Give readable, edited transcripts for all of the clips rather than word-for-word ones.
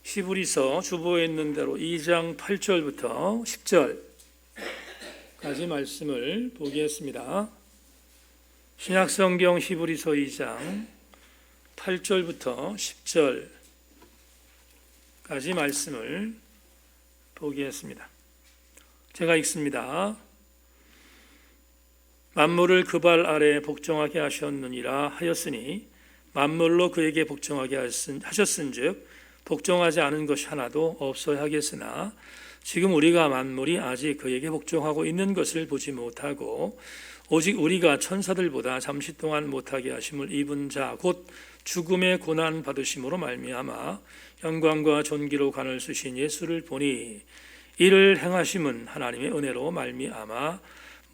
히브리서 주보에 있는 대로 2장 8절부터 10절까지 말씀을 보겠습니다. 신약성경 히브리서 2장 8절부터 10절까지 말씀을 보겠습니다. 제가 읽습니다. 만물을 그 발 아래 복종하게 하셨느니라 하였으니 만물로 그에게 복종하게 하셨은즉 복종하지 않은 것이 하나도 없어야 하겠으나 지금 우리가 만물이 아직 그에게 복종하고 있는 것을 보지 못하고 오직 우리가 천사들보다 잠시 동안 못하게 하심을 입은 자 곧 죽음의 고난 받으심으로 말미암아 영광과 존귀로 관을 쓰신 예수를 보니 이를 행하심은 하나님의 은혜로 말미암아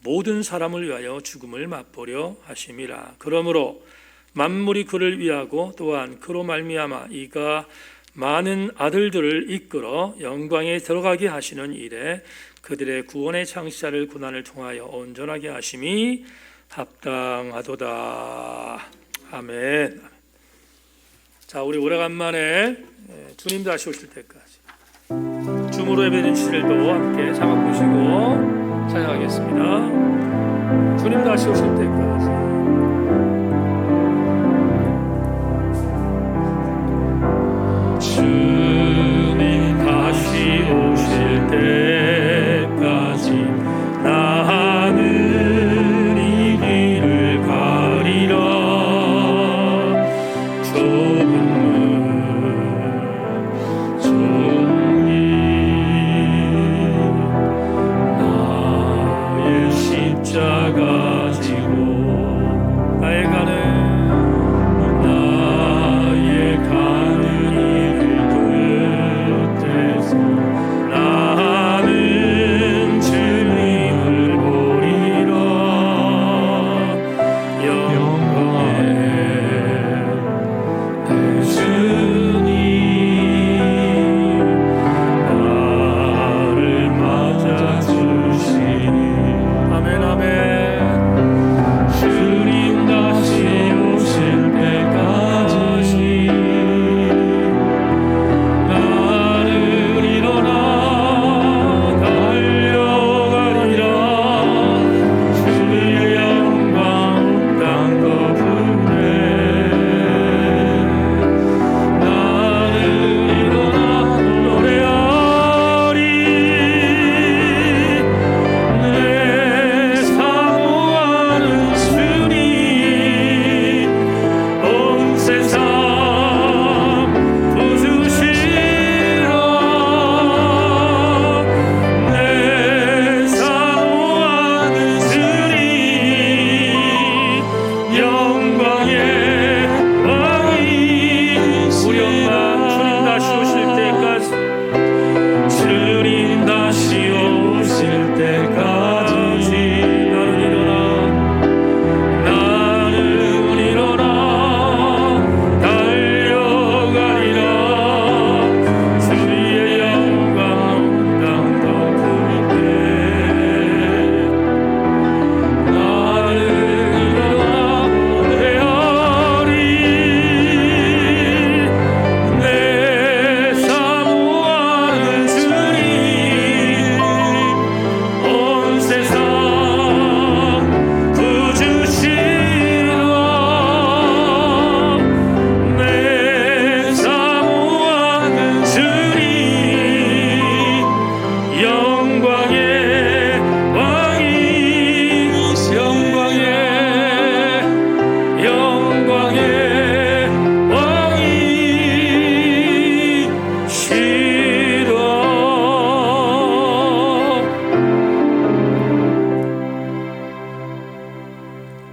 모든 사람을 위하여 죽음을 맛보려 하심이라. 그러므로 만물이 그를 위하고 또한 그로 말미암아 이가 많은 아들들을 이끌어 영광에 들어가게 하시는 일에 그들의 구원의 창시자를 고난을 통하여 온전하게 하심이 합당하도다. 아멘. 자, 우리 오래간만에 주님 다시 오실 때까지 주무로 예배드린 시절도 함께 자막 보시고 찬양하겠습니다. 주님 다시 오실 때까지. 주님 다시 오실 때까지 나는 이 길을 가리라. 좁은 문 종이 나의 십자가 지고 나의 가는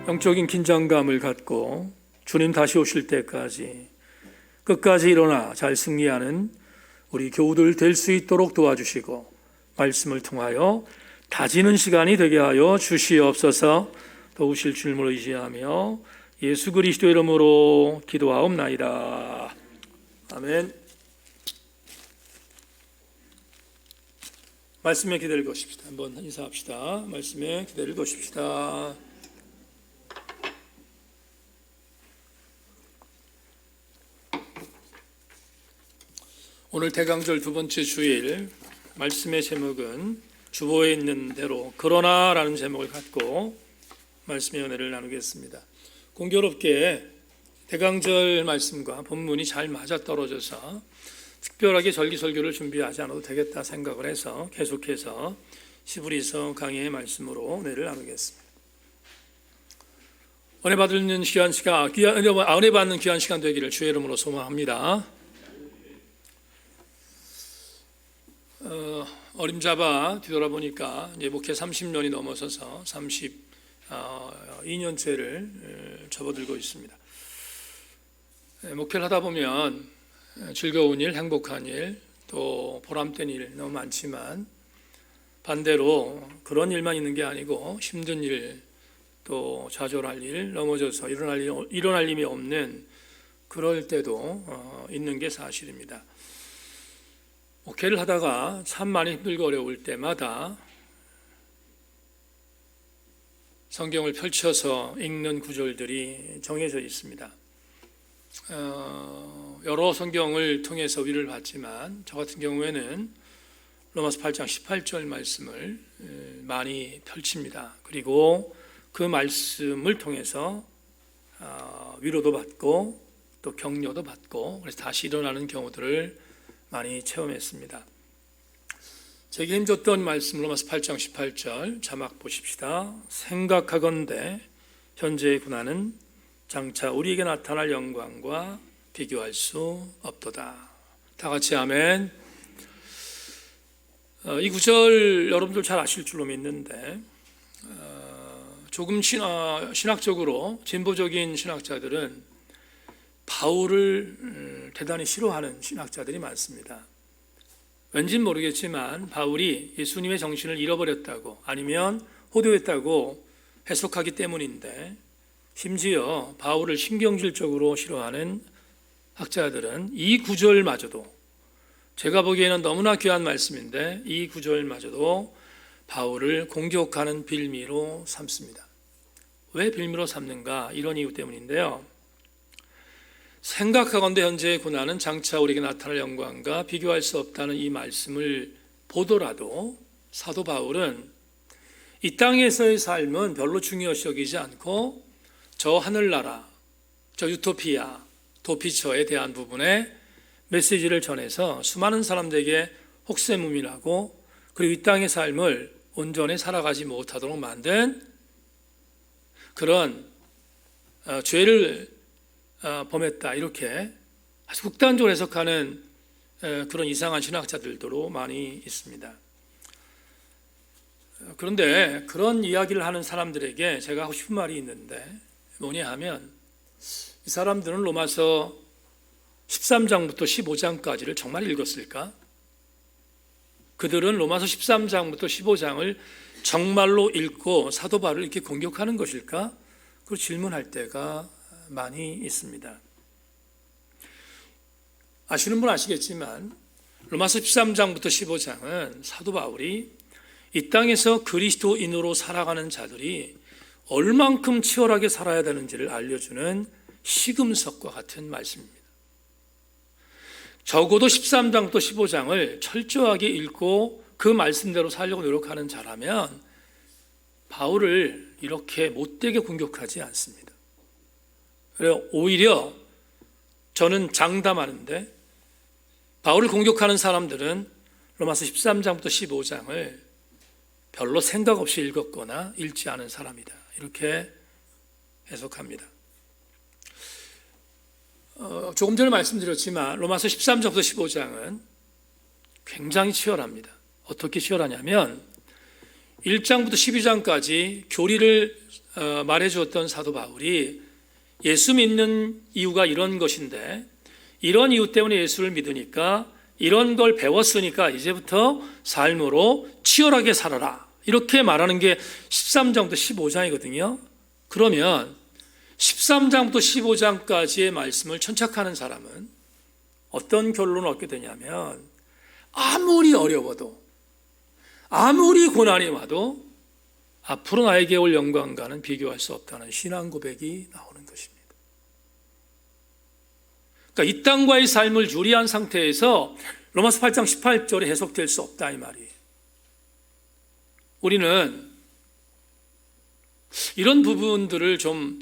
영적인 긴장감을 갖고 주님 다시 오실 때까지 끝까지 일어나 잘 승리하는 우리 교우들 될 수 있도록 도와주시고 말씀을 통하여 다지는 시간이 되게 하여 주시옵소서. 도우실 줄을 의지하며 예수 그리스도 이름으로 기도하옵나이다. 아멘. 말씀에 기대를 거십시다. 한번 인사합시다. 말씀에 기대를 거십시다. 오늘 대강절 두 번째 주일 말씀의 제목은 주보에 있는 대로 그러나라는 제목을 갖고 말씀의 은혜를 나누겠습니다. 공교롭게 대강절 말씀과 본문이 잘 맞아떨어져서 특별하게 절기설교를 준비하지 않아도 되겠다 생각을 해서 계속해서 히브리서 강의의 말씀으로 은혜를 나누겠습니다. 은혜 받는 귀한 시간, 은혜 받는 귀한 시간 되기를 주의 이름으로 소망합니다. 어림잡아 뒤돌아보니까 이제 목회 30년이 넘어서서 32년째를 접어들고 있습니다. 목회를 하다 보면 즐거운 일, 행복한 일, 또 보람된 일 너무 많지만 반대로 그런 일만 있는 게 아니고 힘든 일, 또 좌절할 일, 넘어져서 일어날 힘이 없는 그럴 때도 있는 게 사실입니다. 목회를 하다가 참 많이 힘들고 어려울 때마다 성경을 펼쳐서 읽는 구절들이 정해져 있습니다. 여러 성경을 통해서 위를 받지만 저 같은 경우에는 로마서 8장 18절 말씀을 많이 펼칩니다. 그리고 그 말씀을 통해서 위로도 받고 또 격려도 받고 그래서 다시 일어나는 경우들을 많이 체험했습니다. 제게 힘줬던 말씀 로마서 8장 18절 자막 보십시다. 생각하건대 현재의 고난은 장차 우리에게 나타날 영광과 비교할 수 없도다. 다 같이 아멘. 이 구절 여러분들 잘 아실 줄로 믿는데 조금 신학적으로 진보적인 신학자들은 바울을 대단히 싫어하는 신학자들이 많습니다. 왠진 모르겠지만 바울이 예수님의 정신을 잃어버렸다고 아니면 호도했다고 해석하기 때문인데 심지어 바울을 신경질적으로 싫어하는 학자들은 이 구절마저도 제가 보기에는 너무나 귀한 말씀인데 이 구절마저도 바울을 공격하는 빌미로 삼습니다. 왜 빌미로 삼는가? 이런 이유 때문인데요. 생각하건대 현재의 고난은 장차 우리에게 나타날 영광과 비교할 수 없다는 이 말씀을 보더라도 사도 바울은 이 땅에서의 삶은 별로 중요시 여기지 않고 저 하늘나라, 저 유토피아, 도피처에 대한 부분에 메시지를 전해서 수많은 사람들에게 혹세무민하고 그리고 이 땅의 삶을 온전히 살아가지 못하도록 만든 그런 죄를 범했다 이렇게 아주 극단적으로 해석하는 그런 이상한 신학자들도 많이 있습니다. 그런데 그런 이야기를 하는 사람들에게 제가 하고 싶은 말이 있는데 뭐냐 하면 이 사람들은 로마서 13장부터 15장까지를 정말 읽었을까? 그들은 로마서 13장부터 15장을 정말로 읽고 사도 바울을 이렇게 공격하는 것일까? 그걸 질문할 때가 많이 있습니다. 아시는 분 아시겠지만 로마서 13장부터 15장은 사도 바울이 이 땅에서 그리스도인으로 살아가는 자들이 얼만큼 치열하게 살아야 되는지를 알려주는 시금석과 같은 말씀입니다. 적어도 13장부터 15장을 철저하게 읽고 그 말씀대로 살려고 노력하는 자라면 바울을 이렇게 못되게 공격하지 않습니다. 오히려 저는 장담하는데 바울을 공격하는 사람들은 로마서 13장부터 15장을 별로 생각 없이 읽었거나 읽지 않은 사람이다. 이렇게 해석합니다. 조금 전에 말씀드렸지만 로마서 13장부터 15장은 굉장히 치열합니다. 어떻게 치열하냐면 1장부터 12장까지 교리를 말해주었던 사도 바울이 예수 믿는 이유가 이런 것인데 이런 이유 때문에 예수를 믿으니까 이런 걸 배웠으니까 이제부터 삶으로 치열하게 살아라 이렇게 말하는 게 13장부터 15장이거든요. 그러면 13장부터 15장까지의 말씀을 천착하는 사람은 어떤 결론을 얻게 되냐면 아무리 어려워도 아무리 고난이 와도 앞으로 나에게 올 영광과는 비교할 수 없다는 신앙 고백이 나오는 것입니다. 그러니까 이 땅과의 삶을 유리한 상태에서 로마서 8장 18절에 해석될 수 없다 이 말이에요. 우리는 이런 부분들을 좀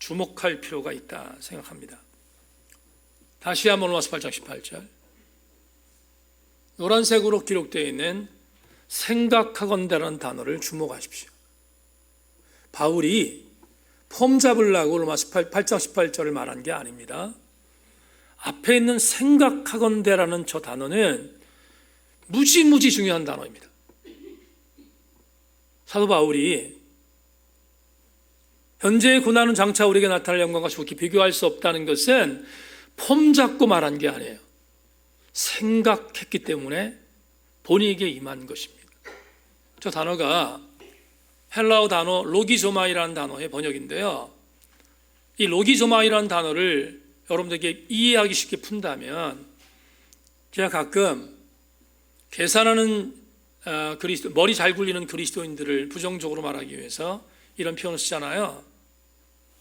주목할 필요가 있다 생각합니다. 다시 한번 로마서 8장 18절, 노란색으로 기록되어 있는 생각하건대라는 단어를 주목하십시오. 바울이 폼 잡으려고 로마서 8장 18절을 말한 게 아닙니다. 앞에 있는 생각하건대라는 저 단어는 무지무지 중요한 단어입니다. 사도 바울이 현재의 고난은 장차 우리에게 나타날 영광과 좋게 비교할 수 없다는 것은 폼 잡고 말한 게 아니에요. 생각했기 때문에 본인에게 임한 것입니다. 저 단어가 헬라어 단어 로기조마이라는 단어의 번역인데요. 이 로기조마이라는 단어를 여러분들에게 이해하기 쉽게 푼다면, 제가 가끔 계산하는 머리 잘 굴리는 그리스도인들을 부정적으로 말하기 위해서 이런 표현을 쓰잖아요.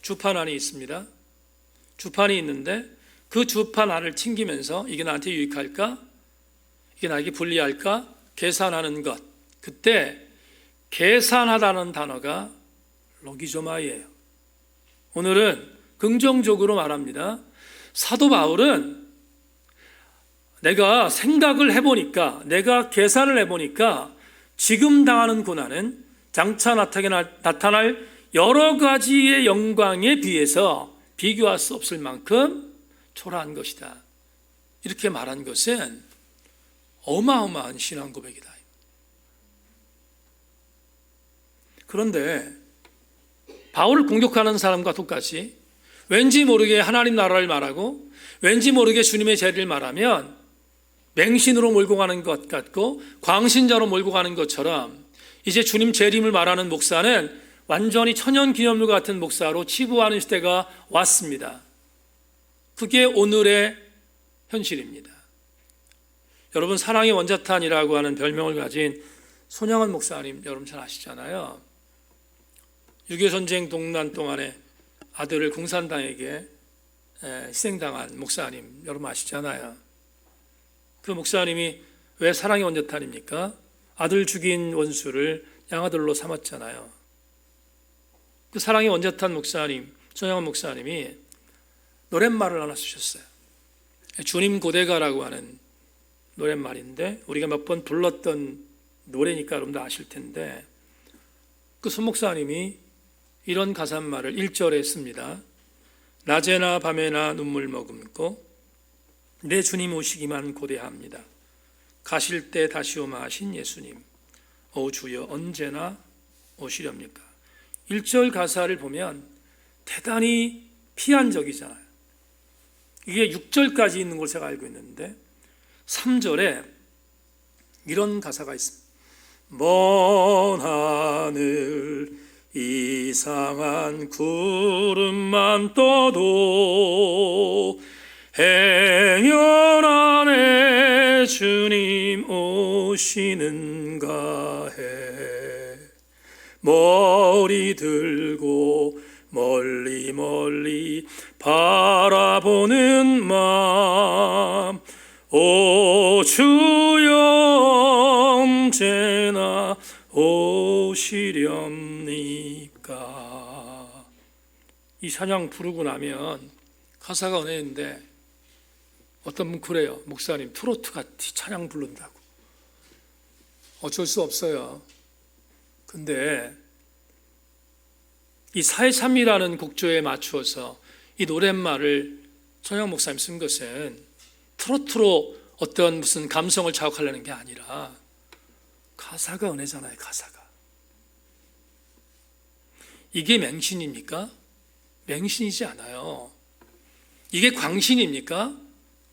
주판 안이 있습니다. 주판이 있는데 그 주판 안을 튕기면서 이게 나한테 유익할까? 이게 나에게 불리할까? 계산하는 것. 그때 계산하다는 단어가 로기조마이예요. 오늘은 긍정적으로 말합니다. 사도 바울은 내가 생각을 해보니까, 내가 계산을 해보니까 지금 당하는 고난은 장차 나타날 여러 가지의 영광에 비해서 비교할 수 없을 만큼 초라한 것이다. 이렇게 말한 것은 어마어마한 신앙 고백이다. 그런데 바울을 공격하는 사람과 똑같이 왠지 모르게 하나님 나라를 말하고 왠지 모르게 주님의 재리를 말하면 맹신으로 몰고 가는 것 같고 광신자로 몰고 가는 것처럼 이제 주님 재림을 말하는 목사는 완전히 천연기념물 같은 목사로 치부하는 시대가 왔습니다. 그게 오늘의 현실입니다. 여러분, 사랑의 원자탄이라고 하는 별명을 가진 손양원 목사님 여러분 잘 아시잖아요. 6.25 전쟁 동란 동안에 아들을 공산당에게 희생당한 목사님 여러분 아시잖아요. 그 목사님이 왜 사랑의 원자탄입니까? 아들 죽인 원수를 양아들로 삼았잖아요. 그 사랑의 원자탄 목사님, 손양원 목사님이 노랫말을 하나 쓰셨어요. 주님 고대가라고 하는 노랫말인데 우리가 몇 번 불렀던 노래니까 여러분도 아실 텐데, 그 손 목사님이 이런 가사말을 1절에 씁니다. 낮에나 밤에나 눈물 머금고 내 주님 오시기만 고대합니다. 가실 때 다시 오마 하신 예수님, 오 주여 언제나 오시렵니까? 1절 가사를 보면 대단히 피한적이잖아요. 이게 6절까지 있는 걸 제가 알고 있는데 3절에 이런 가사가 있습니다. 먼 하늘 이상한 구름만 떠도 행여 안에 주님 오시는가 해. 머리 들고 멀리 멀리 바라보는 마음, 오 주여 언제나 오시렵니까? 이 찬양 부르고 나면 가사가 은혜인데 어떤 분 그래요. 목사님 트로트 같이 찬양 부른다고. 어쩔 수 없어요. 근데 이 사해참이라는 곡조에 맞추어서 이 노랫말을 손양 목사님 쓴 것은 트로트로 어떤 무슨 감성을 자극하려는 게 아니라 가사가 은혜잖아요. 가사가. 이게 맹신입니까? 맹신이지 않아요. 이게 광신입니까?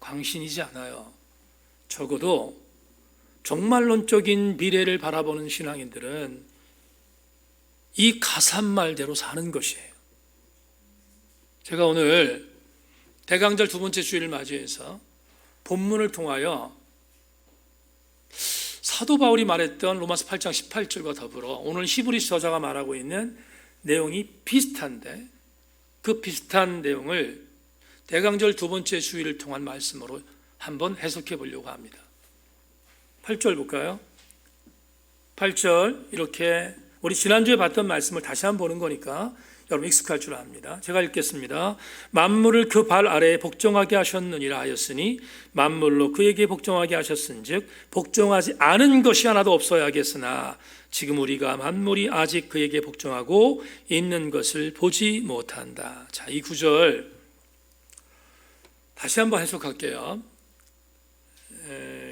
광신이지 않아요. 적어도 종말론적인 미래를 바라보는 신앙인들은 이 가사말대로 사는 것이에요. 제가 오늘 대강절 두 번째 주일을 맞이해서 본문을 통하여 사도 바울이 말했던 로마서 8장 18절과 더불어 오늘 히브리서 저자가 말하고 있는 내용이 비슷한데 그 비슷한 내용을 대강절 두 번째 주일을 통한 말씀으로 한번 해석해 보려고 합니다. 8절 볼까요? 8절 이렇게 우리 지난주에 봤던 말씀을 다시 한번 보는 거니까 여러분 익숙할 줄 압니다. 제가 읽겠습니다. 만물을 그 발 아래에 복종하게 하셨느니라 하였으니 만물로 그에게 복종하게 하셨은즉 복종하지 않은 것이 하나도 없어야 하겠으나 지금 우리가 만물이 아직 그에게 복종하고 있는 것을 보지 못한다. 자, 이 구절 다시 한번 해석할게요.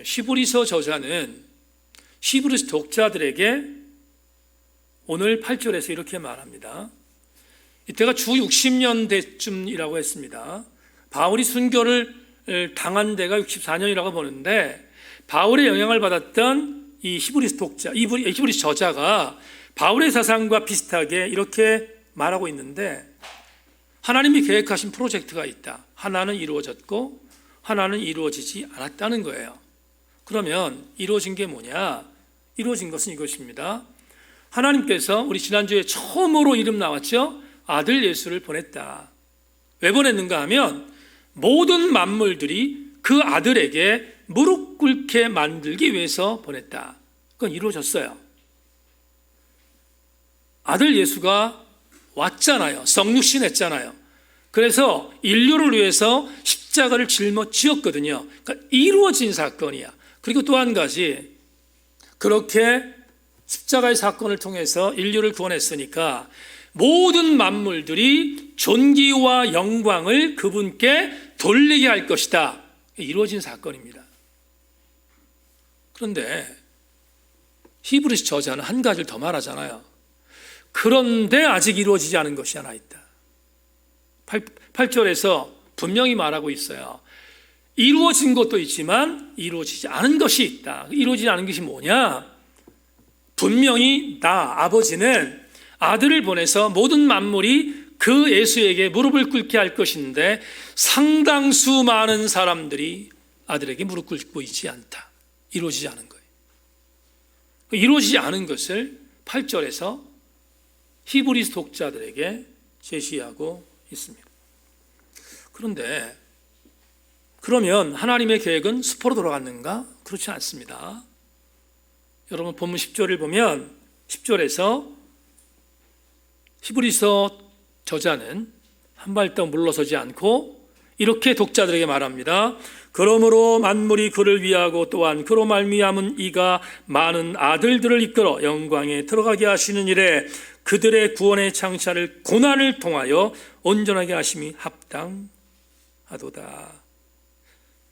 히브리서 저자는 히브리서 독자들에게 오늘 8절에서 이렇게 말합니다. 이때가 주 60년대쯤이라고 했습니다. 바울이 순교를 당한 데가 64년이라고 보는데 바울의 영향을 받았던 이 히브리서 독자, 히브리서 저자가 바울의 사상과 비슷하게 이렇게 말하고 있는데 하나님이 계획하신 프로젝트가 있다. 하나는 이루어졌고 하나는 이루어지지 않았다는 거예요. 그러면 이루어진 게 뭐냐? 이루어진 것은 이것입니다. 하나님께서 우리 지난주에 처음으로 이름 나왔죠? 아들 예수를 보냈다. 왜 보냈는가 하면 모든 만물들이 그 아들에게 무릎 꿇게 만들기 위해서 보냈다. 그건 이루어졌어요. 아들 예수가 왔잖아요. 성육신했잖아요. 그래서 인류를 위해서 십자가를 짊어지었거든요. 그러니까 이루어진 사건이야. 그리고 또 한 가지, 그렇게 십자가의 사건을 통해서 인류를 구원했으니까 모든 만물들이 존귀와 영광을 그분께 돌리게 할 것이다. 이루어진 사건입니다. 그런데 히브리서 저자는 한 가지를 더 말하잖아요. 그런데 아직 이루어지지 않은 것이 하나 있다. 8절에서 분명히 말하고 있어요. 이루어진 것도 있지만 이루어지지 않은 것이 있다. 이루어지지 않은 것이 뭐냐? 분명히 나 아버지는 아들을 보내서 모든 만물이 그 예수에게 무릎을 꿇게 할 것인데 상당수 많은 사람들이 아들에게 무릎 꿇고 있지 않다. 이루어지지 않은 거예요. 이루어지지 않은 것을 8절에서 히브리서 독자들에게 제시하고 있습니다. 그런데 그러면 하나님의 계획은 수포로 돌아갔는가? 그렇지 않습니다. 여러분 본문 10절을 보면 10절에서 히브리서 저자는 한 발짝 물러서지 않고 이렇게 독자들에게 말합니다. 그러므로 만물이 그를 위하고 또한 그로 말미암은 이가 많은 아들들을 이끌어 영광에 들어가게 하시는 일에 그들의 구원의 창시를 고난을 통하여 온전하게 하심이 합당하도다.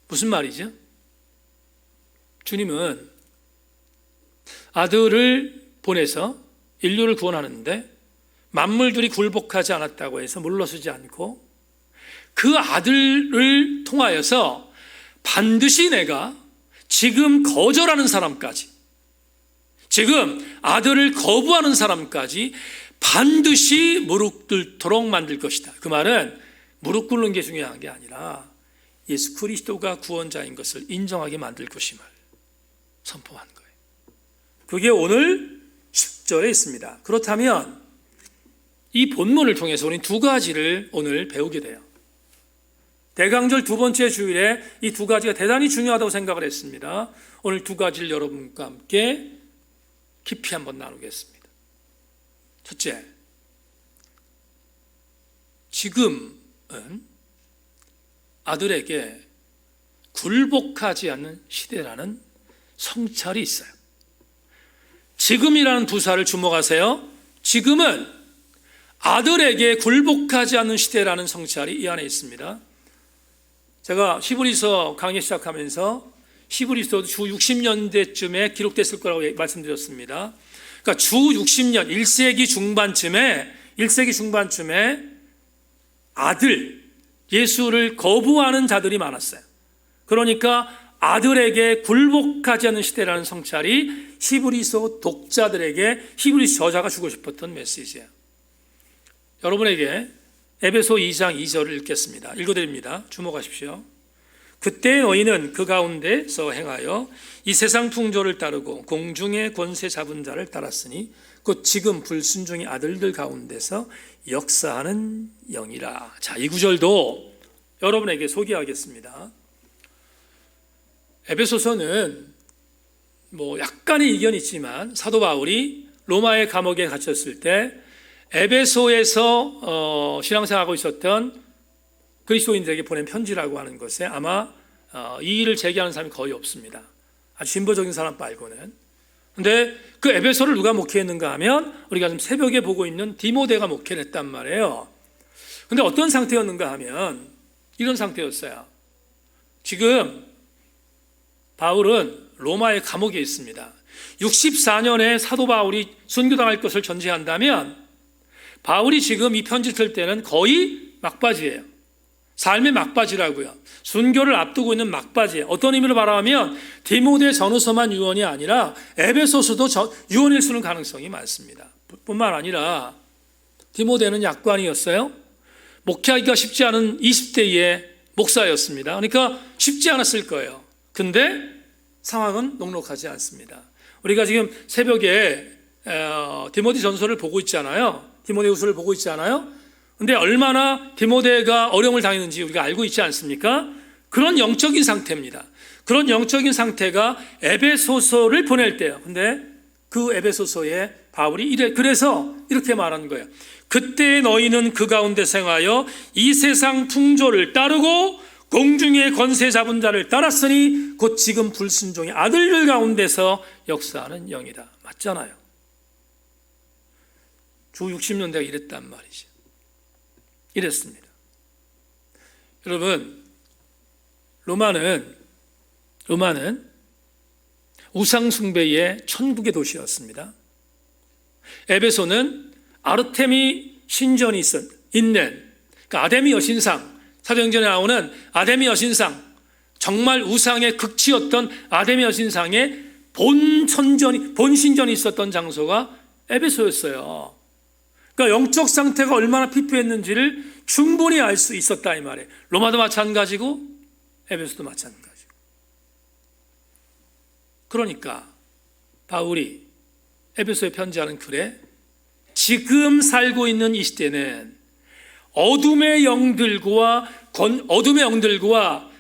무슨 말이죠? 주님은 아들을 보내서 인류를 구원하는데 만물들이 굴복하지 않았다고 해서 물러서지 않고 그 아들을 통하여서 반드시 내가 지금 거절하는 사람까지, 지금 아들을 거부하는 사람까지 반드시 무릎 꿇도록 만들 것이다. 그 말은 무릎 꿇는 게 중요한 게 아니라 예수 그리스도가 구원자인 것을 인정하게 만들 것임을 선포한 거예요. 그게 오늘 10절에 있습니다. 그렇다면 이 본문을 통해서 우리는 두 가지를 오늘 배우게 돼요. 대강절 두 번째 주일에 이 두 가지가 대단히 중요하다고 생각을 했습니다. 오늘 두 가지를 여러분과 함께 깊이 한번 나누겠습니다. 첫째, 지금은 아들에게 굴복하지 않는 시대라는 성찰이 있어요. 지금이라는 부사를 주목하세요. 지금은 아들에게 굴복하지 않는 시대라는 성찰이 이 안에 있습니다. 제가 히브리서 강의 시작하면서 히브리서도 주 60년대쯤에 기록됐을 거라고 말씀드렸습니다. 그러니까 주 60년, 1세기 중반쯤에 아들, 예수를 거부하는 자들이 많았어요. 그러니까 아들에게 굴복하지 않는 시대라는 성찰이 히브리서 독자들에게 히브리서 저자가 주고 싶었던 메시지예요. 여러분에게 에베소 2장 2절을 읽겠습니다. 읽어드립니다. 주목하십시오. 그때 너희는 그 가운데서 행하여 이 세상 풍조를 따르고 공중의 권세 잡은 자를 따랐으니 곧 지금 불순종의 아들들 가운데서 역사하는 영이라. 자, 이 구절도 여러분에게 소개하겠습니다. 에베소서는 약간의 이견이 있지만 사도 바울이 로마의 감옥에 갇혔을 때 에베소에서 신앙생활하고 있었던 그리스도인들에게 보낸 편지라고 하는 것에 아마 이의를 제기하는 사람이 거의 없습니다. 아주 진보적인 사람 말고는. 근데 그 에베소를 누가 목회했는가 하면 우리가 지금 새벽에 보고 있는 디모데가 목회를 했단 말이에요. 근데 어떤 상태였는가 하면 이런 상태였어요. 지금 바울은 로마의 감옥에 있습니다. 64년에 사도 바울이 순교당할 것을 전제한다면 바울이 지금 이 편지 쓸 때는 거의 막바지예요. 삶의 막바지라고요. 순교를 앞두고 있는 막바지예요. 어떤 의미로 말하면 디모데 전후서만 유언이 아니라 에베소서도 유언일 수는 가능성이 많습니다. 뿐만 아니라 디모데는 약관이었어요. 목회하기가 쉽지 않은 20대의 목사였습니다. 그러니까 쉽지 않았을 거예요. 근데 상황은 녹록하지 않습니다. 우리가 지금 새벽에 디모데 전서를 보고 있잖아요. 디모데후서를 보고 있잖아요. 근데 얼마나 디모데가 어려움을 당했는지 우리가 알고 있지 않습니까? 그런 영적인 상태입니다. 그런 영적인 상태가 에베소서를 보낼 때요. 근데 그 에베소서에 바울이 그래서 이렇게 말하는 거예요. 그때 너희는 그 가운데 생하여 이 세상 풍조를 따르고 공중의 권세 잡은 자를 따랐으니 곧 지금 불순종의 아들들 가운데서 역사하는 영이다. 맞잖아요. 주 60년대가 이랬단 말이죠. 이랬습니다. 여러분, 로마는 우상 숭배의 천국의 도시였습니다. 에베소는 아르테미 신전이 있는 그러니까 아데미 여신상, 사도행전에 나오는 아데미 여신상, 정말 우상의 극치였던 아데미 여신상의 본신전이 있었던 장소가 에베소였어요. 그러니까 영적 상태가 얼마나 피폐했는지를 충분히 알 수 있었다 이 말이에요. 로마도 마찬가지고 에베소도 마찬가지고. 그러니까 바울이 에베소에 편지하는 글에 지금 살고 있는 이 시대는 어둠의 영들과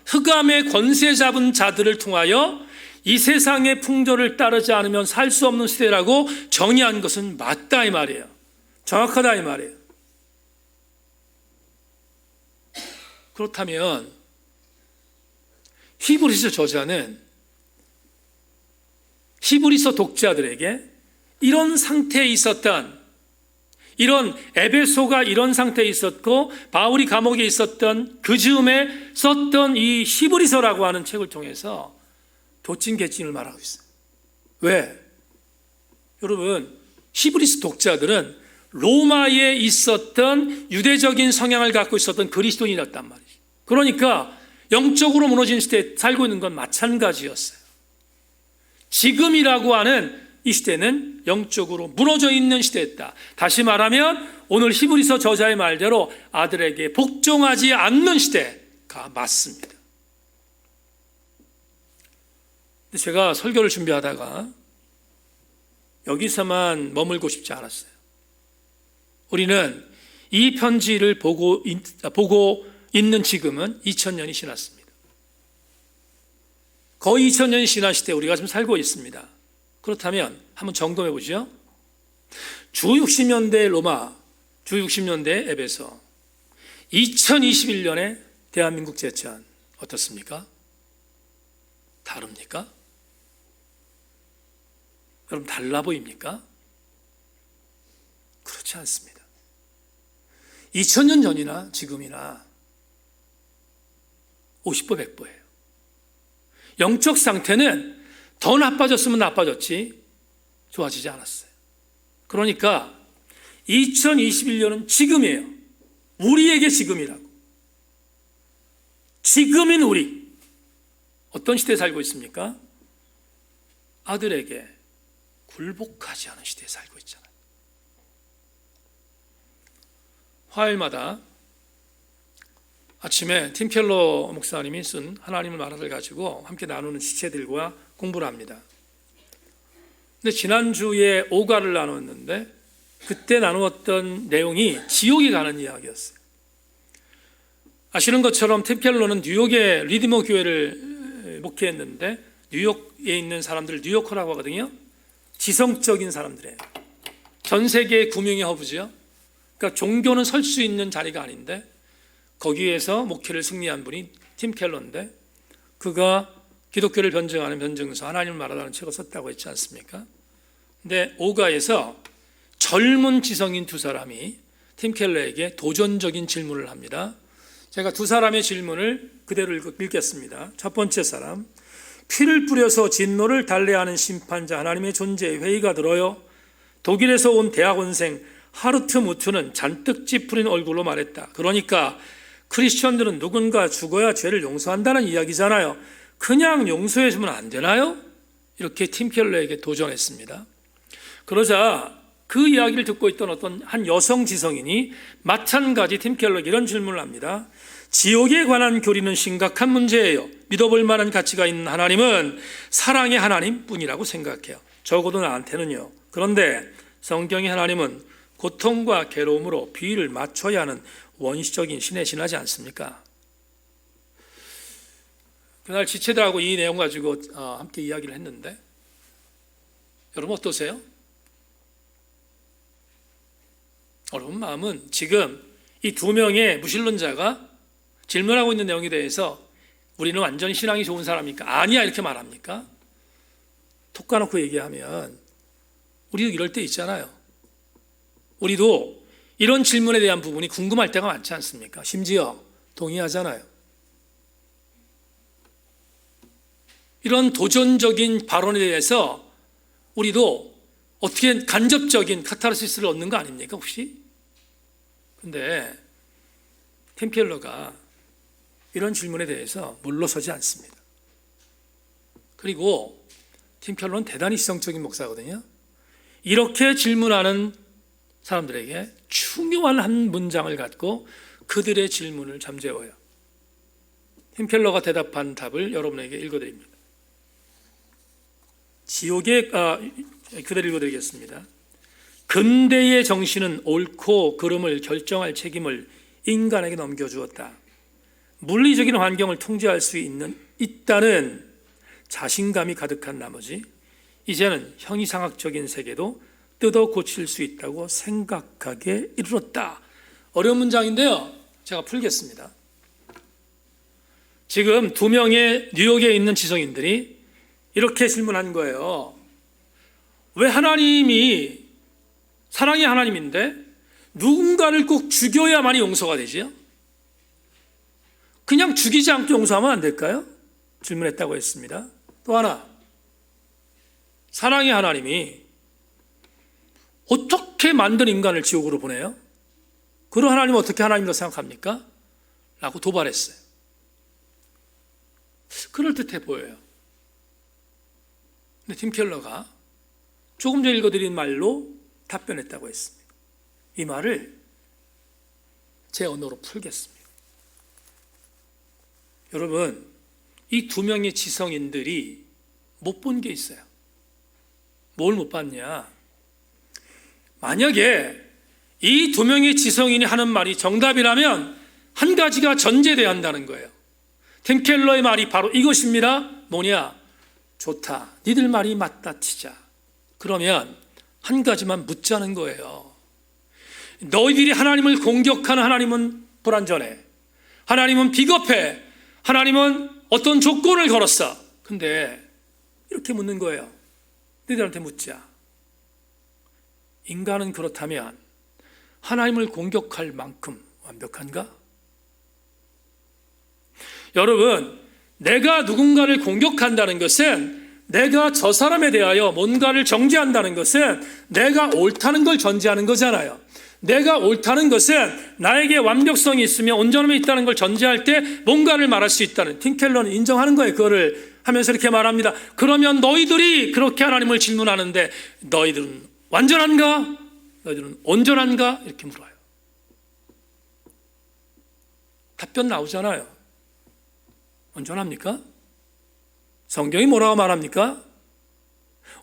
흑암의 권세 잡은 자들을 통하여 이 세상의 풍조를 따르지 않으면 살 수 없는 시대라고 정의한 것은 맞다 이 말이에요. 정확하다 이 말이에요. 그렇다면 히브리서 저자는 히브리서 독자들에게 이런 상태에 있었던, 이런 에베소가 이런 상태에 있었고 바울이 감옥에 있었던 그 즈음에 썼던 이 히브리서라고 하는 책을 통해서 도찐개찐을 말하고 있어요. 왜? 여러분, 히브리서 독자들은 로마에 있었던 유대적인 성향을 갖고 있었던 그리스도인이었단 말이죠. 그러니까 영적으로 무너진 시대에 살고 있는 건 마찬가지였어요. 지금이라고 하는 이 시대는 영적으로 무너져 있는 시대였다. 다시 말하면 오늘 히브리서 저자의 말대로 아들에게 복종하지 않는 시대가 맞습니다. 근데 제가 설교를 준비하다가 여기서만 머물고 싶지 않았어요. 우리는 이 편지를 보고 있는 지금은 2000년이 지났습니다. 거의 2000년이 지난 시대에 우리가 지금 살고 있습니다. 그렇다면 한번 점검해 보죠. 주 60년대 로마, 주 60년대 에베소, 2021년에 대한민국 제천 어떻습니까? 다릅니까? 여러분 달라 보입니까? 그렇지 않습니다. 2000년 전이나 지금이나 50보 100보예요. 영적 상태는 더 나빠졌으면 나빠졌지 좋아지지 않았어요. 그러니까 2021년은 지금이에요. 우리에게 지금이라고. 지금인 우리. 어떤 시대에 살고 있습니까? 아들에게 굴복하지 않은 시대에 살고 있잖아요. 화요일마다 아침에 팀 켈러 목사님이 쓴 하나님의 말을 가지고 함께 나누는 지체들과 공부를 합니다. 근데 지난주에 오가를 나눴는데 그때 나누었던 내용이 지옥에 가는 이야기였어요. 아시는 것처럼 팀 켈러는 뉴욕의 리디머 교회를 목회했는데 뉴욕에 있는 사람들을 뉴요커라고 하거든요. 지성적인 사람들이에요. 전 세계의 구명의 허브죠. 그러니까 종교는 설 수 있는 자리가 아닌데 거기에서 목회를 승리한 분이 팀 켈러인데 그가 기독교를 변증하는 변증서 하나님을 말하라는 책을 썼다고 했지 않습니까? 근데 오가에서 젊은 지성인 두 사람이 팀 켈러에게 도전적인 질문을 합니다. 제가 두 사람의 질문을 그대로 읽겠습니다. 첫 번째 사람, 피를 뿌려서 진노를 달래하는 심판자 하나님의 존재에 회의가 들어요. 독일에서 온 대학원생 하르트 무트는 잔뜩 찌푸린 얼굴로 말했다. 그러니까 크리스천들은 누군가 죽어야 죄를 용서한다는 이야기잖아요. 그냥 용서해 주면 안 되나요? 이렇게 팀 켈러에게 도전했습니다. 그러자 그 이야기를 듣고 있던 어떤 한 여성 지성인이 마찬가지 팀 켈러에게 이런 질문을 합니다. 지옥에 관한 교리는 심각한 문제예요. 믿어볼 만한 가치가 있는 하나님은 사랑의 하나님뿐이라고 생각해요. 적어도 나한테는요. 그런데 성경의 하나님은 고통과 괴로움으로 비위를 맞춰야 하는 원시적인 신에 지나지 않습니까? 그날 지체들하고 이 내용 가지고 함께 이야기를 했는데 여러분 어떠세요? 여러분 마음은 지금 이 두 명의 무신론자가 질문하고 있는 내용에 대해서 우리는 완전히 신앙이 좋은 사람입니까? 아니야 이렇게 말합니까? 톡 까놓고 얘기하면 우리도 이럴 때 있잖아요. 우리도 이런 질문에 대한 부분이 궁금할 때가 많지 않습니까? 심지어 동의하잖아요. 이런 도전적인 발언에 대해서 우리도 어떻게 간접적인 카타르시스를 얻는 거 아닙니까 혹시? 근데 팀 켈러가 이런 질문에 대해서 물러서지 않습니다. 그리고 팀 켈러는 대단히 지성적인 목사거든요. 이렇게 질문하는 사람들에게 중요한 한 문장을 갖고 그들의 질문을 잠재워요. 팀 켈러가 대답한 답을 여러분에게 읽어드립니다. 그대로 읽어드리겠습니다. 근대의 정신은 옳고 그름을 결정할 책임을 인간에게 넘겨주었다. 물리적인 환경을 통제할 수 있다는 자신감이 가득한 나머지 이제는 형이상학적인 세계도 뜯어 고칠 수 있다고 생각하게 이르렀다. 어려운 문장인데요. 제가 풀겠습니다. 지금 두 명의 뉴욕에 있는 지성인들이 이렇게 질문한 거예요. 왜 하나님이 사랑의 하나님인데 누군가를 꼭 죽여야만이 용서가 되지요? 그냥 죽이지 않고 용서하면 안 될까요? 질문했다고 했습니다. 또 하나, 사랑의 하나님이 어떻게 만든 인간을 지옥으로 보내요? 그런 하나님은 어떻게 하나님이라고 생각합니까? 라고 도발했어요. 그럴듯해 보여요. 근데 팀 켈러가 조금 전에 읽어드린 말로 답변했다고 했습니다. 이 말을 제 언어로 풀겠습니다. 여러분, 이 두 명의 지성인들이 못 본 게 있어요. 뭘 못 봤냐? 만약에 이 두 명의 지성인이 하는 말이 정답이라면 한 가지가 전제돼야 한다는 거예요. 팀 켈러의 말이 바로 이것입니다. 뭐냐? 좋다. 니들 말이 맞다 치자. 그러면 한 가지만 묻자는 거예요. 너희들이 하나님을 공격하는 하나님은 불완전해. 하나님은 비겁해. 하나님은 어떤 조건을 걸었어. 근데 이렇게 묻는 거예요. 너희들한테 묻자. 인간은 그렇다면 하나님을 공격할 만큼 완벽한가? 여러분, 내가 누군가를 공격한다는 것은 내가 저 사람에 대하여 뭔가를 정죄한다는 것은 내가 옳다는 걸 전제하는 거잖아요. 내가 옳다는 것은 나에게 완벽성이 있으며 온전함이 있다는 걸 전제할 때 뭔가를 말할 수 있다는, 팀 켈러는 인정하는 거예요. 그거를 하면서 이렇게 말합니다. 그러면 너희들이 그렇게 하나님을 질문하는데 너희들은 완전한가? 너희들은 온전한가? 이렇게 물어요. 답변 나오잖아요. 온전합니까? 성경이 뭐라고 말합니까?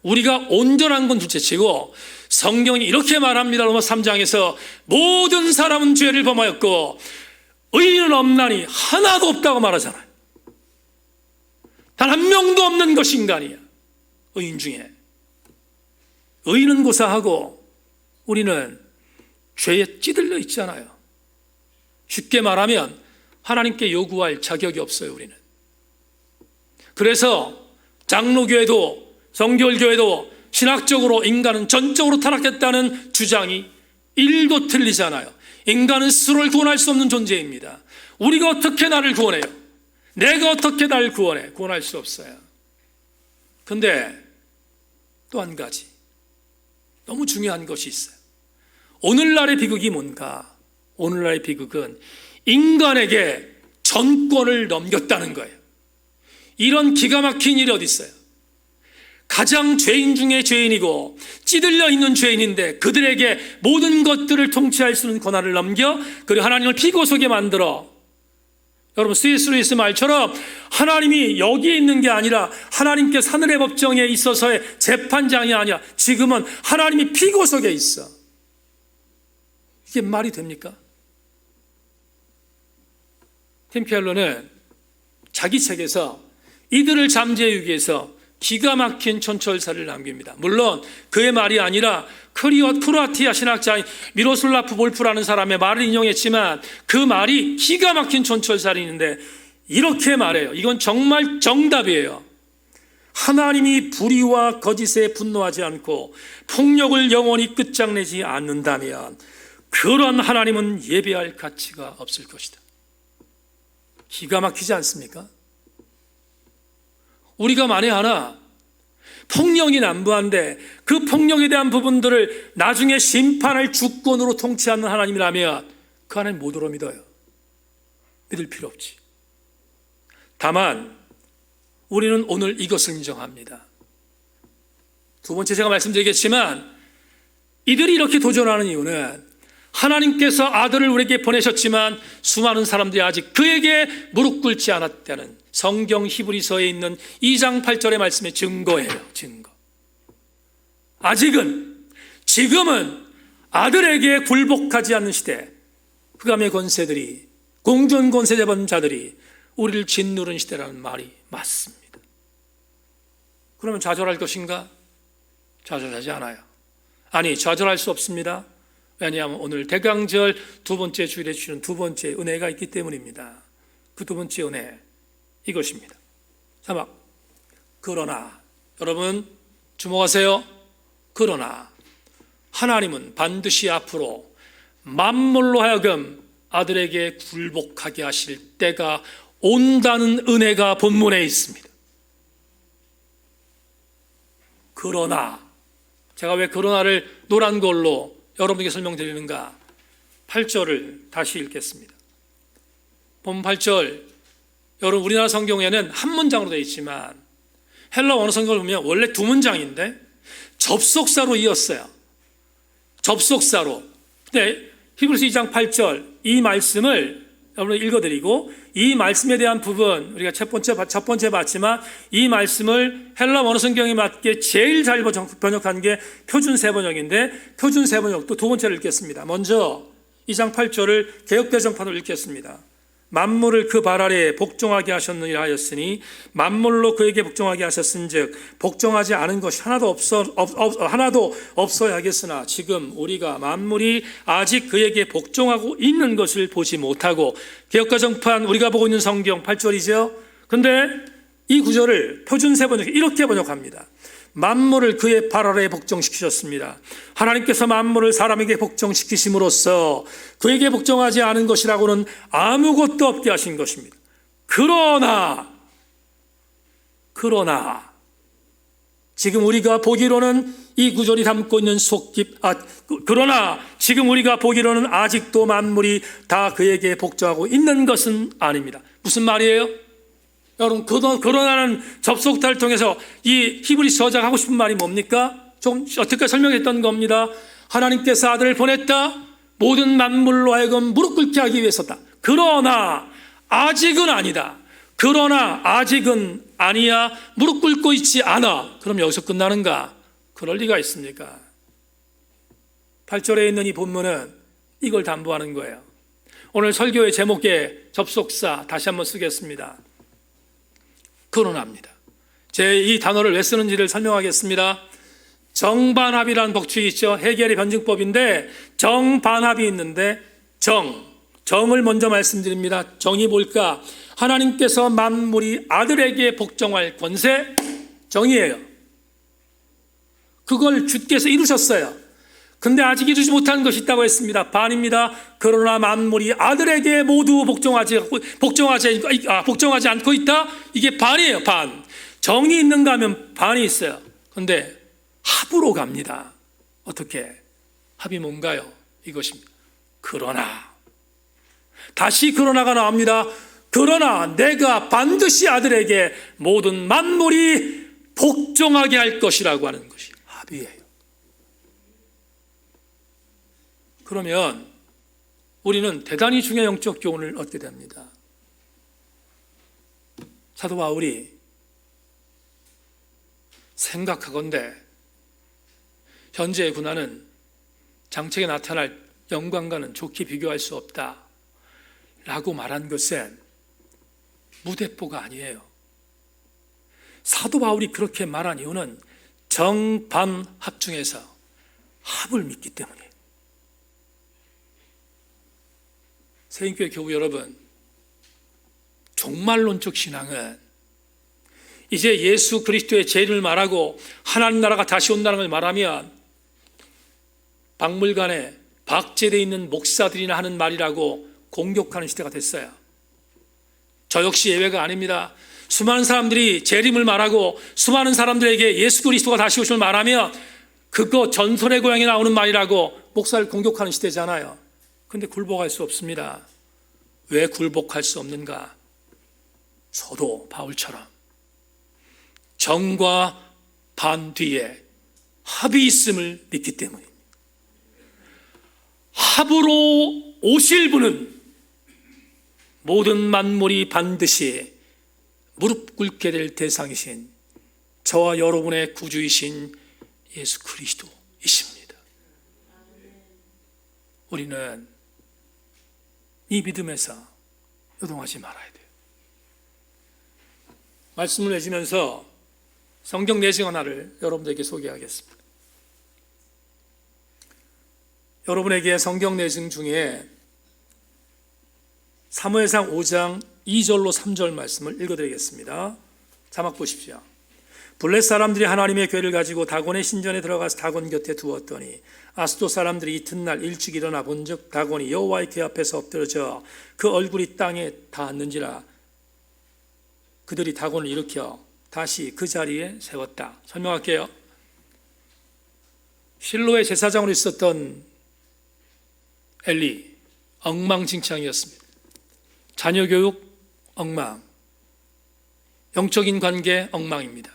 우리가 온전한 건 둘째치고 성경이 이렇게 말합니다. 로마 3장에서 모든 사람은 죄를 범하였고 의인은 없나니 하나도 없다고 말하잖아요. 단 한 명도 없는 것이 인간이야. 의인 중에. 의인은 고사하고 우리는 죄에 찌들려 있잖아요. 쉽게 말하면 하나님께 요구할 자격이 없어요, 우리는. 그래서 장로교회도 성결교회도 신학적으로 인간은 전적으로 타락했다는 주장이 1도 틀리잖아요. 인간은 스스로를 구원할 수 없는 존재입니다. 우리가 어떻게 나를 구원해요? 내가 어떻게 나를 구원해? 구원할 수 없어요. 근데 또 한 가지 너무 중요한 것이 있어요. 오늘날의 비극이 뭔가? 오늘날의 비극은 인간에게 전권을 넘겼다는 거예요. 이런 기가 막힌 일이 어디 있어요? 가장 죄인 중에 죄인이고 찌들려 있는 죄인인데 그들에게 모든 것들을 통치할 수 있는 권한을 넘겨 그리고 하나님을 비고속에 만들어, 여러분 C.S. 루이스 말처럼 하나님이 여기에 있는 게 아니라 하나님께서 하늘의 법정에 있어서의 재판장이 아니야. 지금은 하나님이 피고석에 있어. 이게 말이 됩니까? 팀 켈러는 자기 책에서 이들을 잠재우기 위해서 기가 막힌 촌철사를 남깁니다. 물론 그의 말이 아니라 크로아티아 신학자인 미로슬라프 볼프라는 사람의 말을 인용했지만 그 말이 기가 막힌 촌철사를 있는데 이렇게 말해요. 이건 정말 정답이에요. 하나님이 불의와 거짓에 분노하지 않고 폭력을 영원히 끝장내지 않는다면 그런 하나님은 예배할 가치가 없을 것이다. 기가 막히지 않습니까? 우리가 만에 하나 폭력이 난무한데 그 폭력에 대한 부분들을 나중에 심판할 주권으로 통치하는 하나님이라면 그 하나님 못 오로 믿어요. 믿을 필요 없지. 다만 우리는 오늘 이것을 인정합니다. 두 번째 제가 말씀드리겠지만 이들이 이렇게 도전하는 이유는 하나님께서 아들을 우리에게 보내셨지만 수많은 사람들이 아직 그에게 무릎 꿇지 않았다는 성경 히브리서에 있는 2장 8절의 말씀의 증거예요. 증거. 지금은 아들에게 굴복하지 않는 시대, 흑암의 권세들이, 공전 권세 재범자들이 우리를 짓누른 시대라는 말이 맞습니다. 그러면 좌절할 것인가? 좌절하지 않아요. 아니, 좌절할 수 없습니다. 왜냐하면 오늘 대강절 두 번째 주일에 주시는 두 번째 은혜가 있기 때문입니다. 그 두 번째 은혜 이것입니다. 자막. 그러나 여러분 주목하세요. 그러나 하나님은 반드시 앞으로 만물로 하여금 아들에게 굴복하게 하실 때가 온다는 은혜가 본문에 있습니다. 그러나 제가 왜 그러나를 노란 걸로 여러분에게 설명드리는가? 8절을 다시 읽겠습니다. 본 8절, 여러분 우리나라 성경에는 한 문장으로 되어 있지만 헬라 원어 성경을 보면 원래 두 문장인데 접속사로 이었어요. 접속사로. 근데 히브리서 2장 8절 이 말씀을 여러분 읽어드리고 이 말씀에 대한 부분 우리가 첫 번째 봤지만 이 말씀을 헬라 원어 성경에 맞게 제일 잘 번역한 게 표준 세번역인데 표준 세번역도 두 번째를 읽겠습니다. 먼저 2장 8절을 개역개정판으로 읽겠습니다. 만물을 그 발 아래에 복종하게 하셨느니라 하였으니 만물로 그에게 복종하게 하셨은즉 복종하지 않은 것이 하나도 없어야 하겠으나 지금 우리가 만물이 아직 그에게 복종하고 있는 것을 보지 못하고 개역개정판 우리가 보고 있는 성경 8절이죠. 근데 이 구절을 표준 세번역 이렇게 번역합니다. 만물을 그의 발 아래에 복종시키셨습니다. 하나님께서 만물을 사람에게 복종시키심으로써 그에게 복종하지 않은 것이라고는 아무것도 없게 하신 것입니다. 그러나 지금 우리가 보기로는 이 구절이 담고 있는 그러나 지금 우리가 보기로는 아직도 만물이 다 그에게 복종하고 있는 것은 아닙니다. 무슨 말이에요? 여러분 그러나는 접속타를 통해서 이 히브리서 저자가 하고 싶은 말이 뭡니까? 좀 어떻게 설명했던 겁니다. 하나님께서 아들을 보냈다. 모든 만물로 하여금 무릎 꿇게 하기 위해서다. 그러나 아직은 아니다. 그러나 아직은 아니야. 무릎 꿇고 있지 않아. 그럼 여기서 끝나는가? 그럴 리가 있습니까? 8절에 있는 이 본문은 이걸 담보하는 거예요. 오늘 설교의 제목에 접속사 다시 한번 쓰겠습니다. 근원합니다. 제 이 단어를 왜 쓰는지를 설명하겠습니다. 정반합이라는 법칙이 있죠. 해겔의 변증법인데 정반합이 있는데 정을 먼저 말씀드립니다. 정이 뭘까? 하나님께서 만물이 아들에게 복종할 권세, 정이에요. 그걸 주께서 이루셨어요. 근데 아직 이루지 못한 것이 있다고 했습니다. 반입니다. 그러나 만물이 아들에게 모두 복종하지 않고 있다. 이게 반이에요. 반. 정이 있는가 하면 반이 있어요. 그런데 합으로 갑니다. 어떻게? 합이 뭔가요? 이것입니다. 그러나 다시 그러나가 나옵니다. 그러나 내가 반드시 아들에게 모든 만물이 복종하게 할 것이라고 하는 것이 합이에요. 그러면 우리는 대단히 중요한 영적 교훈을 얻게 됩니다. 사도 바울이 생각하건대 현재의 고난은 장차에 나타날 영광과는 좋게 비교할 수 없다 라고 말한 것은 무대뽀가 아니에요. 사도 바울이 그렇게 말한 이유는 정반합 중에서 합을 믿기 때문이에요. 세인교회 교우 여러분, 종말론적 신앙은 이제 예수 그리스도의 재림을 말하고 하나님 나라가 다시 온다는 걸 말하면 박물관에 박제되어 있는 목사들이나 하는 말이라고 공격하는 시대가 됐어요. 저 역시 예외가 아닙니다. 수많은 사람들이 재림을 말하고 수많은 사람들에게 예수 그리스도가 다시 오심을 말하며 그거 전설의 고향에 나오는 말이라고 목사를 공격하는 시대잖아요. 근데 굴복할 수 없습니다. 왜 굴복할 수 없는가? 저도 바울처럼 정과 반 뒤에 합이 있음을 믿기 때문입니다. 합으로 오실 분은 모든 만물이 반드시 무릎 꿇게 될 대상이신 저와 여러분의 구주이신 예수 그리스도이십니다. 우리는 이 믿음에서 요동하지 말아야 돼요. 말씀을 내주면서 성경 내용 하나를 여러분들에게 소개하겠습니다. 여러분에게 성경 내용 중에 사무엘상 5장 2절로 3절 말씀을 읽어드리겠습니다. 자막 보십시오. 블렛 사람들이 하나님의 궤를 가지고 다곤의 신전에 들어가서 다곤 곁에 두었더니 아스도 사람들이 이튿날 일찍 일어나 본즉 다곤이 여호와의 궤 앞에서 엎드러져 그 얼굴이 땅에 닿았는지라 그들이 다곤을 일으켜 다시 그 자리에 세웠다. 설명할게요. 실로의 제사장으로 있었던 엘리, 엉망진창이었습니다. 자녀 교육 엉망, 영적인 관계 엉망입니다.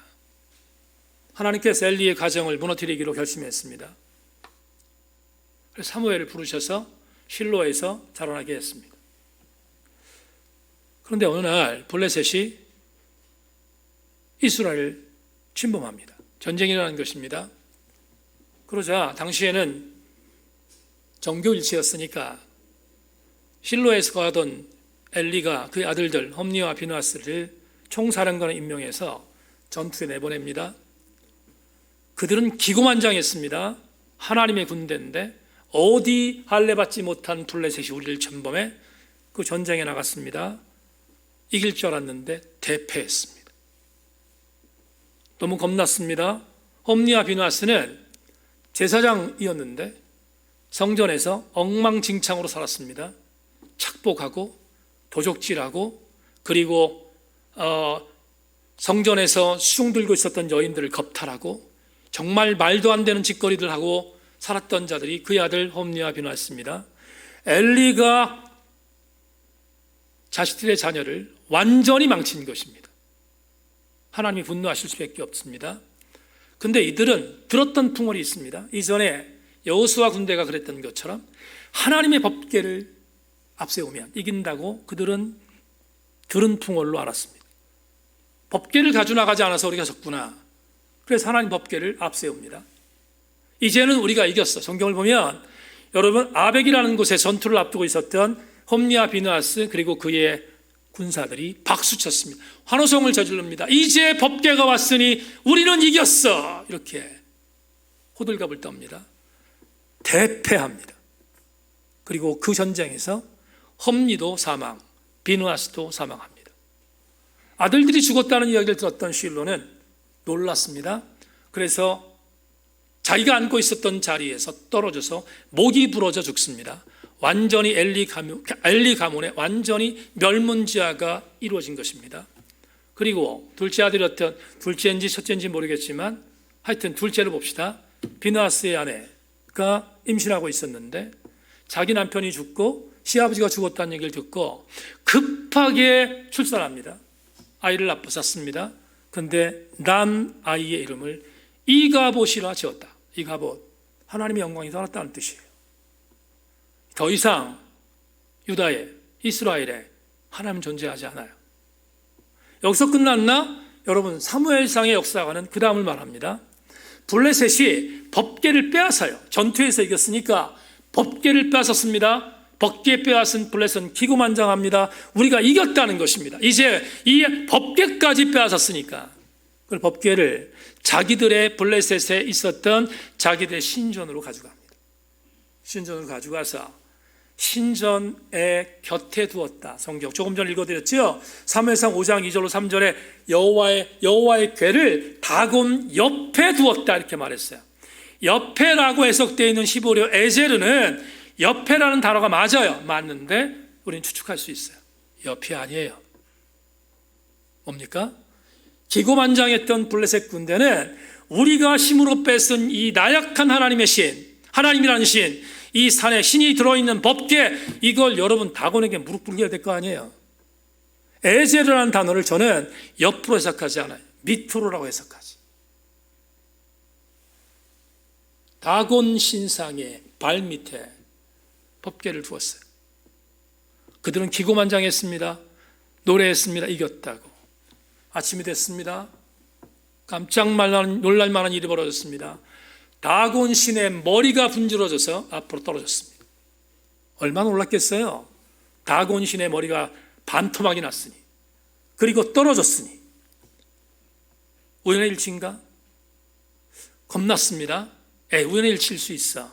하나님께서 엘리의 가정을 무너뜨리기로 결심했습니다. 그래서 사무엘을 부르셔서 실로에서 자라나게 했습니다. 그런데 어느 날 블레셋이 이스라엘을 침범합니다. 전쟁이 일어난 것입니다. 그러자 당시에는 정교일체였으니까 실로에서 거하던 엘리가 그의 아들들 홈니와 비느하스를 총사령관을 임명해서 전투에 내보냅니다. 그들은 기고만장했습니다. 하나님의 군대인데 어디 할례받지 못한 블레셋이 우리를 침범해 그 전쟁에 나갔습니다. 이길 줄 알았는데 대패했습니다. 너무 겁났습니다. 홈니와 비느하스는 제사장이었는데 성전에서 엉망진창으로 살았습니다. 착복하고 도적질하고 그리고 성전에서 수종 들고 있었던 여인들을 겁탈하고 정말 말도 안 되는 짓거리들 하고 살았던 자들이 그의 아들 홈니와 비느하스입니다. 엘리가 자식들의 자녀를 완전히 망친 것입니다. 하나님이 분노하실 수밖에 없습니다. 근데 이들은 들었던 풍월이 있습니다. 이전에 여호수아 군대가 그랬던 것처럼 하나님의 법궤를 앞세우면 이긴다고 그들은 들은 풍월로 알았습니다. 법궤를 가지고 나가지 않아서 우리가 졌구나. 그래서 하나님 법궤를 앞세웁니다. 이제는 우리가 이겼어. 성경을 보면 여러분 아벡이라는 곳에 전투를 앞두고 있었던 홈리와 비느하스 그리고 그의 군사들이 박수쳤습니다. 환호성을 저지릅니다. 이제 법궤가 왔으니 우리는 이겼어. 이렇게 호들갑을 떱니다. 대패합니다. 그리고 그 전쟁에서 홈리도 사망, 비느하스도 사망합니다. 아들들이 죽었다는 이야기를 들었던 실로는 놀랐습니다. 그래서 자기가 앉고 있었던 자리에서 떨어져서 목이 부러져 죽습니다. 완전히 엘리 가문의 완전히 멸문지화가 이루어진 것입니다. 그리고 둘째 아들이었던, 둘째인지 첫째인지 모르겠지만 하여튼 둘째를 봅시다. 비느하스의 아내가 임신하고 있었는데 자기 남편이 죽고 시아버지가 죽었다는 얘기를 듣고 급하게 출산합니다. 아이를 낳습니다. 그런데 난 아이의 이름을 이가봇이라 지었다. 이가봇, 하나님의 영광이 떠났다는 뜻이에요. 더 이상 유다에, 이스라엘에 하나님 존재하지 않아요. 여기서 끝났나? 여러분, 사무엘상의 역사가는 그 다음을 말합니다. 블레셋이 법궤를 빼앗아요. 전투에서 이겼으니까 법궤를 빼앗았습니다. 법궤 빼앗은 블레셋은 기고만장합니다. 우리가 이겼다는 것입니다. 이제 이 법궤까지 빼앗았으니까 그 법궤를 자기들의 블레셋에 있었던 자기들의 신전으로 가져갑니다. 신전으로 가져가서 신전의 곁에 두었다. 성경 조금 전에 읽어드렸죠. 사무엘상 5장 2절로 3절에 여호와의 궤를 다곤 옆에 두었다 이렇게 말했어요. 옆에라고 해석되어 있는 히브리어 에제르는 옆에라는 단어가 맞아요. 맞는데 우리는 추측할 수 있어요. 옆이 아니에요. 뭡니까? 기고만장했던 블레셋 군대는 우리가 힘으로 뺏은 이 나약한 하나님의 신, 하나님이라는 신, 이 산에 신이 들어있는 법궤, 이걸 여러분 다곤에게 무릎 꿇게 될 거 아니에요. 에제르라는 단어를 저는 옆으로 해석하지 않아요. 밑으로라고 해석하지. 다곤 신상의 발 밑에 법궤를 두었어요. 그들은 기고만장했습니다. 노래했습니다. 이겼다고. 아침이 됐습니다. 깜짝 놀랄 만한 일이 벌어졌습니다. 다곤 신의 머리가 분질러져서 앞으로 떨어졌습니다. 얼마나 놀랐겠어요? 다곤 신의 머리가 반토막이 났으니, 그리고 떨어졌으니. 우연의 일치인가? 겁났습니다. 우연의 일치일 수 있어.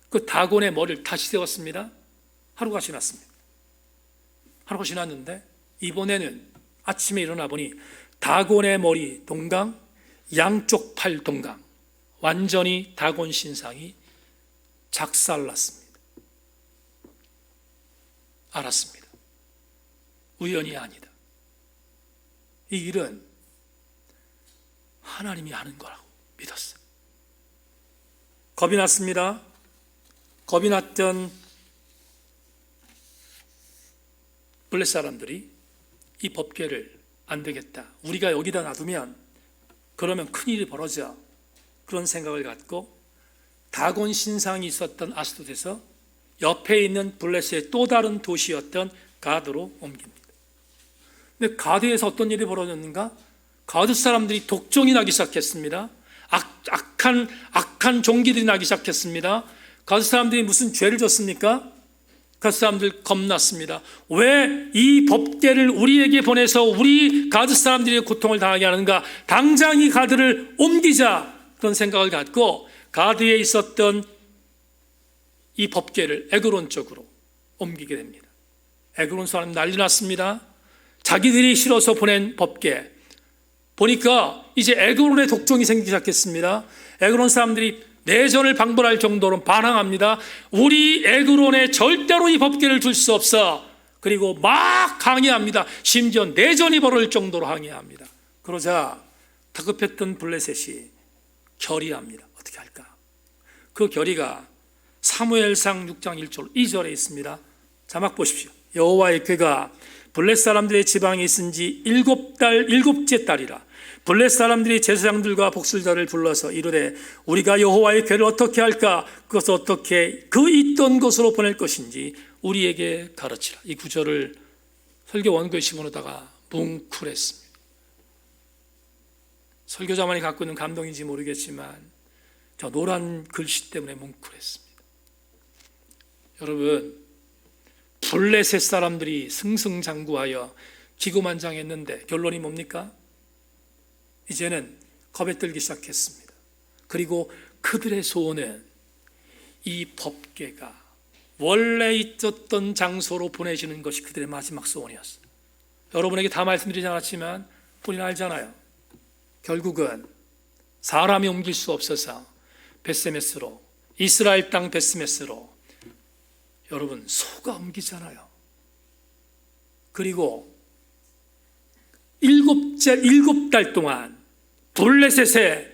그 다곤의 머리를 다시 세웠습니다. 하루가 지났습니다. 하루가 지났는데 이번에는 아침에 일어나 보니 다곤의 머리 동강, 양쪽 팔 동강, 완전히 다곤 신상이 작살났습니다. 알았습니다. 우연이 아니다. 이 일은 하나님이 하는 거라고 믿었어요. 겁이 났습니다. 겁이 났던 블레셋 사람들이 이 법궤를 안 되겠다, 우리가 여기다 놔두면 그러면 큰일이 벌어져, 그런 생각을 갖고 다곤 신상이 있었던 아스돗에서 옆에 있는 블레셋의 또 다른 도시였던 가드로 옮깁니다. 근데 가드에서 어떤 일이 벌어졌는가? 가드 사람들이 독종이 나기 시작했습니다. 악한 종기들이 나기 시작했습니다. 가드 사람들이 무슨 죄를 졌습니까? 가드 사람들 겁났습니다. 왜 이 법궤를 우리에게 보내서 우리 가드 사람들이 고통을 당하게 하는가? 당장 이 가드를 옮기자, 그런 생각을 갖고 가드에 있었던 이 법궤를 에그론 쪽으로 옮기게 됩니다. 에그론 사람 난리 났습니다. 자기들이 실어서 보낸 법궤 보니까 이제 에그론의 독종이 생기기 시작했습니다. 에그론 사람들이 내전을 방불할 정도로 반항합니다. 우리 에그론에 절대로 이 법궤를 둘 수 없어. 그리고 막 항의합니다. 심지어 내전이 벌어질 정도로 항의합니다. 그러자 다급했던 블레셋이 결의합니다. 어떻게 할까? 그 결의가 사무엘상 6장 1절 2절에 있습니다. 자막 보십시오. 여호와의 궤가 블레셋 사람들의 지방에 있은 지 7째 달이라 블레셋 사람들이 제사장들과 복술자를 불러서 이르되 우리가 여호와의 궤를 어떻게 할까? 그것을 어떻게 그 있던 곳으로 보낼 것인지 우리에게 가르치라. 이 구절을 설교 원고에 집어넣다가 뭉클했습니다. 설교자만이 갖고 있는 감동인지 모르겠지만 저 노란 글씨 때문에 뭉클했습니다. 여러분, 블레셋 사람들이 승승장구하여 기고만장했는데 결론이 뭡니까? 이제는 겁에 들기 시작했습니다. 그리고 그들의 소원은 이 법궤가 원래 있었던 장소로 보내지는 것이 그들의 마지막 소원이었어요. 여러분에게 다 말씀드리지 않았지만 우리는 알잖아요. 결국은 사람이 옮길 수 없어서 벳세메스로, 이스라엘 땅 벳세메스로 여러분 소가 옮기잖아요. 그리고 7달 동안 블레셋에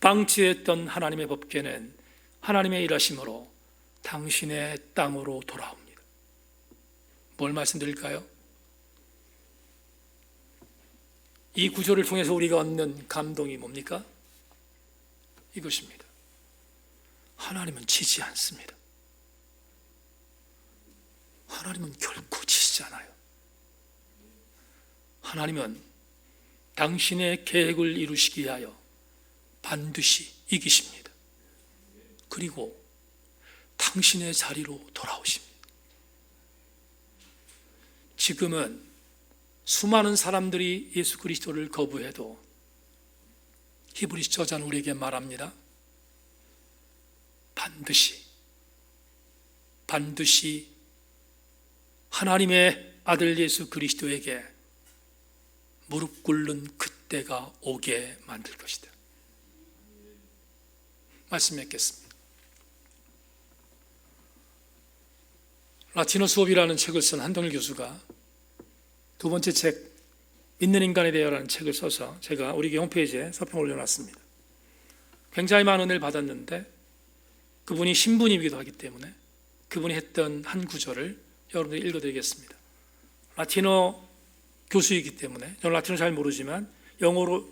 방치했던 하나님의 법궤는 하나님의 일하심으로 당신의 땅으로 돌아옵니다. 뭘 말씀드릴까요? 이 구조를 통해서 우리가 얻는 감동이 뭡니까? 이것입니다. 하나님은 지지 않습니다. 하나님은 결코 지지 않아요. 하나님은 당신의 계획을 이루시기 위하여 반드시 이기십니다. 그리고 당신의 자리로 돌아오십니다. 지금은 수많은 사람들이 예수 그리스도를 거부해도 히브리서 저자는 우리에게 말합니다. 반드시 하나님의 아들 예수 그리스도에게 무릎 꿇는 그때가 오게 만들 것이다. 말씀 맺겠습니다. 라틴어 수업이라는 책을 쓴 한동일 교수가 두 번째 책 믿는 인간에 대하여라는 책을 써서 제가 우리 홈페이지에 서평을 올려놨습니다. 굉장히 많은 은혜를 받았는데 그분이 신부님이기도 하기 때문에 그분이 했던 한 구절을 여러분들이 읽어드리겠습니다. 라틴어 교수이기 때문에 저는 라틴어 잘 모르지만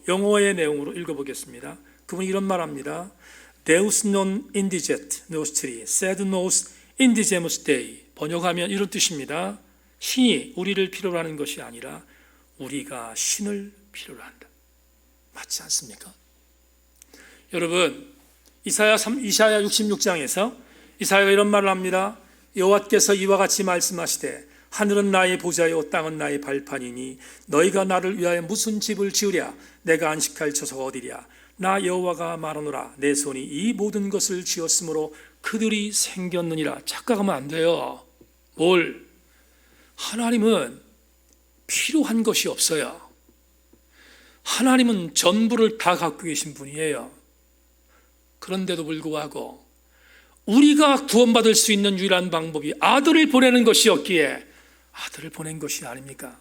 영어의 내용으로 읽어보겠습니다. 그분이 이런 말합니다. Deus non indigit nostri, sed nos indigemus Dei. 번역하면 이런 뜻입니다. 신이 우리를 필요로 하는 것이 아니라 우리가 신을 필요로 한다. 맞지 않습니까? 여러분, 이사야 66장에서 이사야가 이런 말을 합니다. 여호와께서 이와 같이 말씀하시되 하늘은 나의 보좌요 땅은 나의 발판이니 너희가 나를 위하여 무슨 집을 지으랴? 내가 안식할 처소가 어디랴? 나 여호와가 말하노라. 내 손이 이 모든 것을 지었으므로 그들이 생겼느니라. 착각하면 안 돼요. 뭘? 하나님은 필요한 것이 없어요. 하나님은 전부를 다 갖고 계신 분이에요. 그런데도 불구하고 우리가 구원받을 수 있는 유일한 방법이 아들을 보내는 것이었기에 아들을 보낸 것이 아닙니까?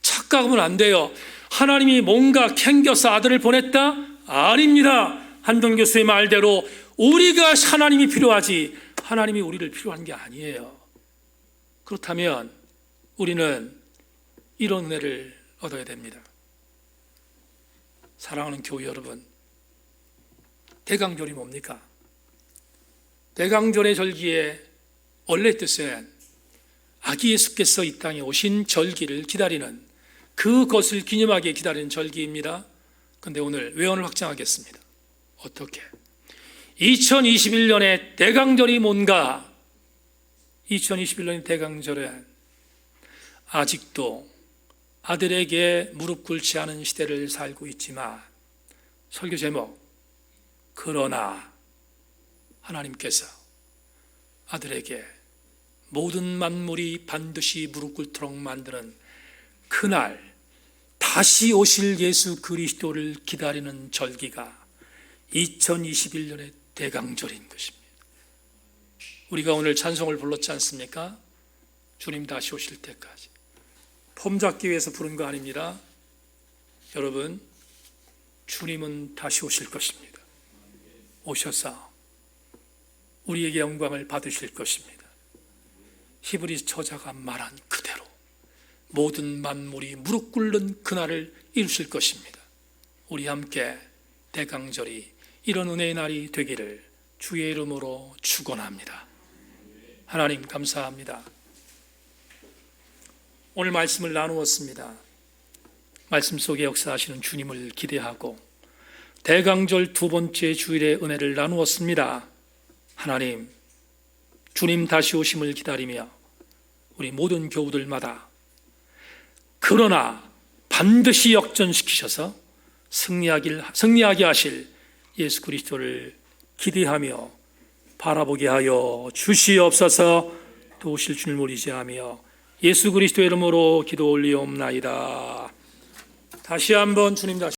착각하면 안 돼요. 하나님이 뭔가 캥겨서 아들을 보냈다? 아닙니다. 한동 교수의 말대로 우리가 하나님이 필요하지 하나님이 우리를 필요한 게 아니에요. 그렇다면 우리는 이런 은혜를 얻어야 됩니다. 사랑하는 교회 여러분, 대강절이 뭡니까? 대강절의 절기의 원래 뜻은 아기 예수께서 이 땅에 오신 절기를 기다리는, 그것을 기념하게 기다리는 절기입니다. 그런데 오늘 외언을 확장하겠습니다. 어떻게? 2021년의 대강절이 뭔가? 2021년의 대강절은 아직도 아들에게 무릎 꿇지 않은 시대를 살고 있지만, 설교 제목, 그러나 하나님께서 아들에게 모든 만물이 반드시 무릎 꿇도록 만드는 그날 다시 오실 예수 그리스도를 기다리는 절기가 2021년의 대강절인 것입니다. 우리가 오늘 찬송을 불렀지 않습니까? 주님 다시 오실 때까지. 폼 잡기 위해서 부른 거 아닙니다. 여러분, 주님은 다시 오실 것입니다. 오셔서 우리에게 영광을 받으실 것입니다. 히브리서 저자가 말한 그대로 모든 만물이 무릎 꿇는 그날을 이루실 것입니다. 우리 함께 대강절이 이런 은혜의 날이 되기를 주의 이름으로 축원합니다. 하나님 감사합니다. 오늘 말씀을 나누었습니다. 말씀 속에 역사하시는 주님을 기대하고 대강절 두 번째 주일의 은혜를 나누었습니다. 하나님, 주님 다시 오심을 기다리며 우리 모든 교우들마다 그러나 반드시 역전시키셔서 승리하게 하실 예수 그리스도를 기대하며 바라보게 하여 주시옵소서. 도우실 주님을 의지하며 예수 그리스도의 이름으로 기도 올리옵나이다. 다시 한번 주님